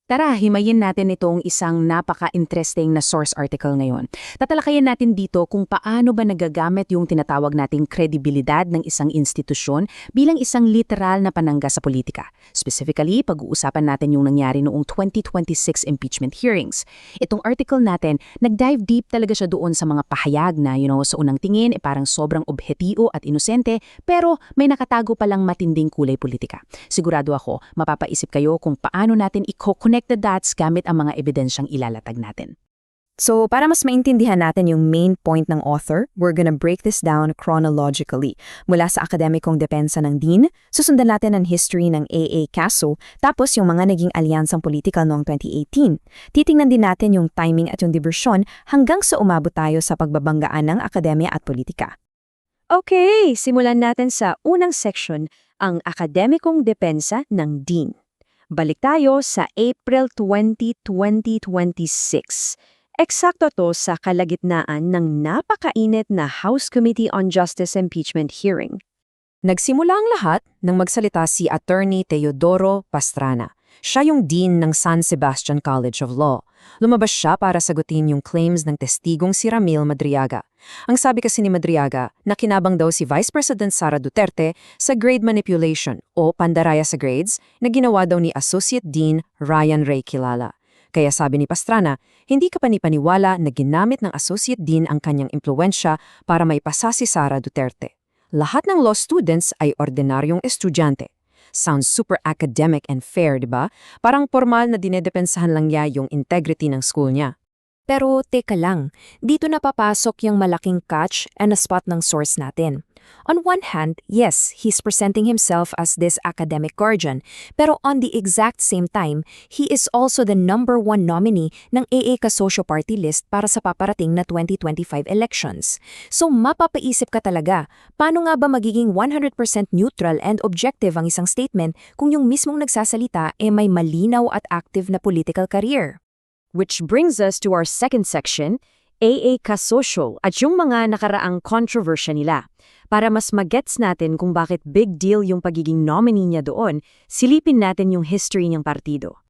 Tara, himayin natin itong isang napaka-interesting na source article ngayon. Tatalakayin natin dito kung paano ba nagagamit yung tinatawag nating kredibilidad ng isang institusyon bilang isang literal na panangga sa politika. Specifically, pag-uusapan natin yung nangyari noong 2026 impeachment hearings. Itong article natin, nag-dive deep talaga siya doon sa mga pahayag na, sa unang tingin, parang sobrang obhetibo at inosente, pero may nakatago palang matinding kulay politika. Sigurado ako, mapapaisip kayo kung paano natin i-connect the dots gamit ang mga ebidensyang ilalatag natin. So, para mas maintindihan natin yung main point ng author, we're gonna break this down chronologically. Mula sa akademikong depensa ng Dean, susundan natin ang history ng A.A. Caso, tapos yung mga naging alyansang politikal noong 2018. Titingnan din natin yung timing at yung diversyon hanggang sa umabot tayo sa pagbabanggaan ng akademya at politika. Okay, simulan natin sa unang section, ang akademikong depensa ng Dean. Balik tayo sa April 20, 2026. Eksakto to sa kalagitnaan ng napakainit na House Committee on Justice impeachment hearing. Nagsimula ang lahat nang magsalita si Attorney Teodoro Pastrana. Siya yung Dean ng San Sebastian College of Law. Lumabas siya para sagutin yung claims ng testigong si Ramil Madriaga. Ang sabi kasi ni Madriaga, nakinabang daw si Vice President Sara Duterte sa grade manipulation o pandaraya sa grades na ginawa daw ni Associate Dean Ryan Ray Kilala. Kaya sabi ni Pastrana, hindi ka panipaniwala na ginamit ng Associate Dean ang kanyang impluensya para maipasa si Sara Duterte. Lahat ng law students ay ordinaryong estudyante. Sounds super academic and fair, di ba? Parang formal na dinedepensahan lang niya yung integrity ng school niya. Pero teka lang, dito na papasok yung malaking catch and a spot ng source natin. On one hand, yes, he's presenting himself as this academic guardian, pero on the exact same time, he is also the #1 nominee ng AA Kasosyo Party list para sa paparating na 2025 elections. So mapapaisip ka talaga, paano nga ba magiging 100% neutral and objective ang isang statement kung yung mismong nagsasalita may malinaw at active na political career? Which brings us to our second section, AA Kasosyo at yung mga nakaraang controversy nila. Para mas magets natin kung bakit big deal yung pagiging nominee niya doon, silipin natin yung history niyang partido.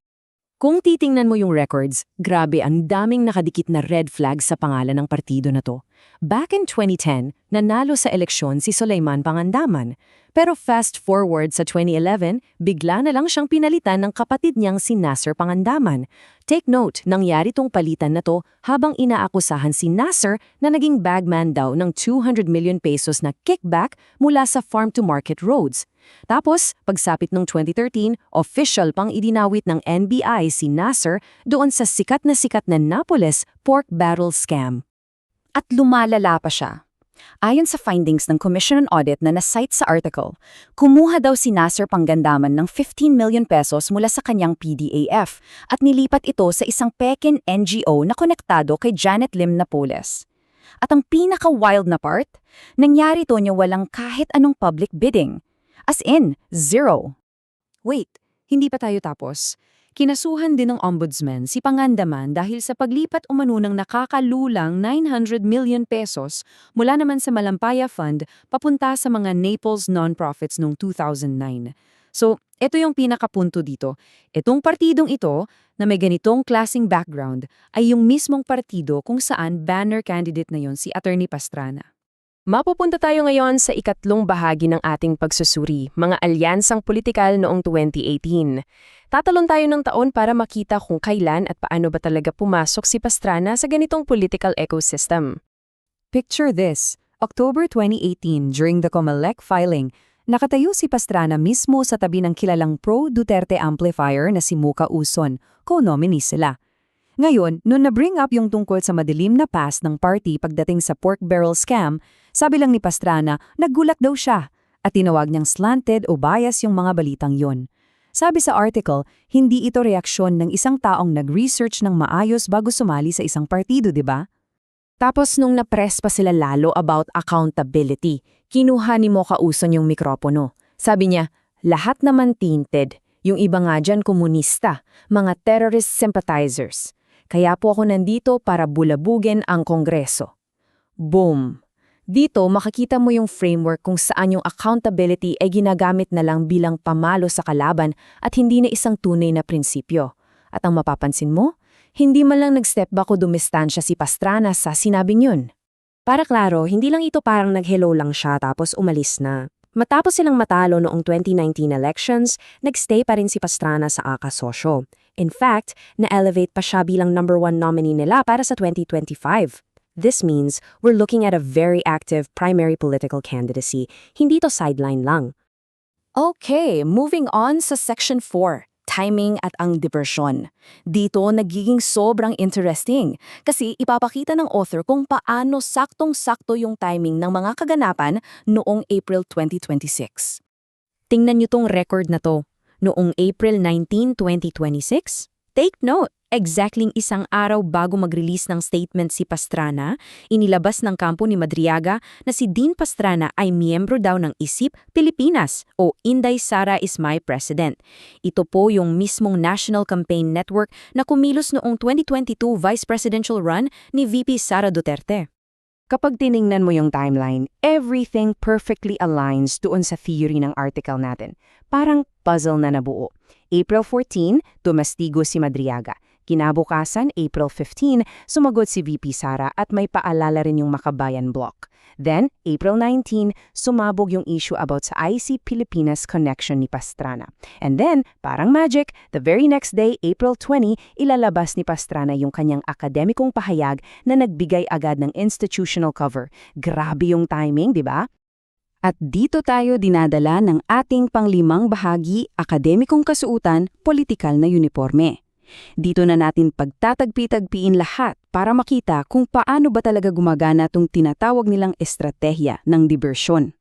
Kung titingnan mo yung records, grabe ang daming nakadikit na red flag sa pangalan ng partido na to. Back in 2010, nanalo sa eleksyon si Sulaiman Pangandaman. Pero fast forward sa 2011, bigla na lang siyang pinalitan ng kapatid niyang si Nasser Pangandaman. Take note, nangyari tong palitan na to habang inaakusahan si Nasser na naging bagman daw ng 200 million pesos na kickback mula sa farm-to-market roads. Tapos, pagsapit ng 2013, official pang idinawit ng NBI si Nasser doon sa sikat na Napoles pork barrel scam. At lumalala pa siya. Ayon sa findings ng Commission on Audit na na-cite sa article, kumuha daw si Nasser Pangandaman ng 15 million pesos mula sa kanyang PDAF at nilipat ito sa isang Pekin NGO na konektado kay Janet Lim Napoles. At ang pinaka-wild na part, nangyari to niya walang kahit anong public bidding. As in, zero. Wait, hindi pa tayo tapos. Kinasuhan din ng ombudsman si Pangandaman dahil sa paglipat umano ng nakakalulang 900 million pesos mula naman sa Malampaya Fund papunta sa mga Naples nonprofits noong 2009. So, ito yung pinakapunto dito. Itong partidong ito na may ganitong klaseng background ay yung mismong partido kung saan banner candidate na yon si Attorney Pastrana. Mapupunta tayo ngayon sa ikatlong bahagi ng ating pagsusuri, mga alyansang politikal noong 2018. Tatalon tayo ng taon para makita kung kailan at paano ba talaga pumasok si Pastrana sa ganitong political ecosystem. Picture this, October 2018 during the COMELEC filing, nakatayo si Pastrana mismo sa tabi ng kilalang pro-Duterte amplifier na si Muka Uson, co-nominee sila. Ngayon, nung na-bring up yung tungkol sa madilim na past ng party pagdating sa pork barrel scam, sabi lang ni Pastrana, naggulat daw siya at tinawag niyang slanted o bias yung mga balitang yon. Sabi sa article, hindi ito reaksyon ng isang taong nag-research ng maayos bago sumali sa isang partido, di ba? Tapos nung na-press pa sila lalo about accountability, kinuha ni Muka Uson yung mikropono. Sabi niya, lahat naman tainted, yung iba nga dyan komunista, mga terrorist sympathizers. Kaya po ako nandito para bulabugin ang Kongreso. Boom! Dito makikita mo yung framework kung saan yung accountability ay ginagamit na lang bilang pamalo sa kalaban at hindi na isang tunay na prinsipyo. At ang mapapansin mo, hindi man lang nag-step back o dumistansya si Pastrana sa sinabing yun. Para klaro, hindi lang ito parang nag-hello lang siya tapos umalis na. Matapos silang matalo noong 2019 elections, nagstay pa rin si Pastrana sa akasosyo. In fact, na-elevate pa siya bilang #1 nominee nila para sa 2025. This means we're looking at a very active primary political candidacy. Hindi to sideline lang. Okay, moving on sa Section 4. Timing at ang diversion. Dito nagiging sobrang interesting kasi ipapakita ng author kung paano saktong-sakto yung timing ng mga kaganapan noong April 2026. Tingnan niyo tong record na to. Noong April 19, 2026, take note, exactly isang araw bago mag-release ng statement si Pastrana, inilabas ng kampo ni Madriaga na si Dean Pastrana ay miyembro daw ng ISIP Pilipinas o Inday Sara is my president. Ito po yung mismong National Campaign Network na kumilos noong 2022 vice presidential run ni VP Sara Duterte. Kapag tiningnan mo yung timeline, everything perfectly aligns doon sa theory ng article natin. Parang puzzle na nabuo. April 14, tumastigo si Madriaga. Kinabukasan, April 15, sumagot si VP Sara at may paalala rin yung Makabayan Bloc. Then, April 19, sumabog yung issue about sa IC Pilipinas connection ni Pastrana. And then, parang magic, the very next day, April 20, ilalabas ni Pastrana yung kanyang akademikong pahayag na nagbigay agad ng institutional cover. Grabe yung timing, di ba? At dito tayo dinadala ng ating panglimang bahagi, akademikong kasuutan, politikal na uniforme. Dito na natin pagtatagpi-tagpiin lahat para makita kung paano ba talaga gumagana tong tinatawag nilang estratehiya ng diversyon.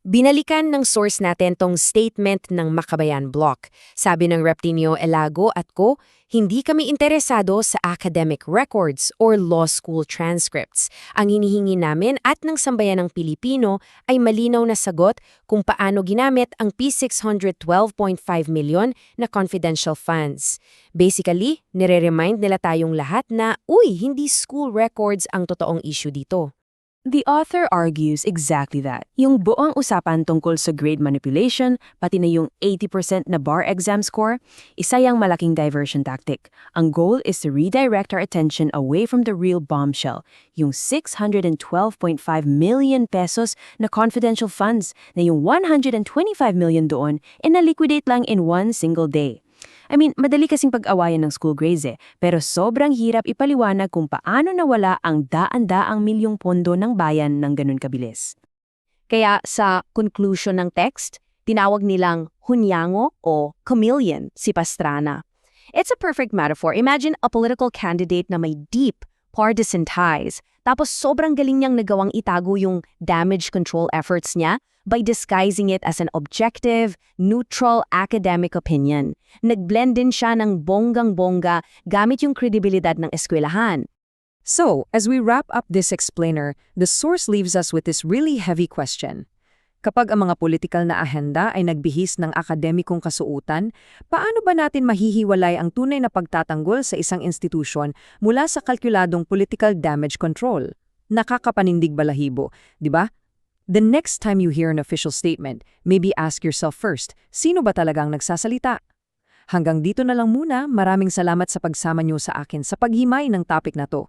Binalikan ng source natin tong statement ng Makabayan Bloc. Sabi ng Reptinio Elago at ko, hindi kami interesado sa academic records or law school transcripts. Ang hinihingi namin at ng sambayan ng Pilipino ay malinaw na sagot kung paano ginamit ang P612.5 million na confidential funds. Basically, nire-remind nila tayong lahat na, hindi school records ang totoong issue dito. The author argues exactly that. Yung buong usapan tungkol sa grade manipulation, pati na yung 80% na bar exam score, isa yung malaking diversion tactic. Ang goal is to redirect our attention away from the real bombshell, yung 612.5 million pesos na confidential funds na yung 125 million doon na-liquidate lang in one single day. Madali kasing pag-awayan ng school grades pero sobrang hirap ipaliwanag kung paano nawala ang daan-daang milyong pondo ng bayan ng ganun kabilis. Kaya sa conclusion ng text, tinawag nilang hunyango o chameleon si Pastrana. It's a perfect metaphor. Imagine a political candidate na may deep partisan ties, tapos sobrang galing niyang nagawang itago yung damage control efforts niya by disguising it as an objective, neutral academic opinion. Nagblend din siya ng bonggang-bongga gamit yung kredibilidad ng eskwelahan. So, as we wrap up this explainer, the source leaves us with this really heavy question. Kapag ang mga political na ahenda ay nagbihis ng akademikong kasuutan, paano ba natin mahihiwalay ang tunay na pagtatanggol sa isang institusyon mula sa kalkuladong political damage control? Nakakapanindig balahibo, di ba? The next time you hear an official statement, maybe ask yourself first, sino ba talagang nagsasalita? Hanggang dito na lang muna, maraming salamat sa pagsama niyo sa akin sa paghimay ng topic na to.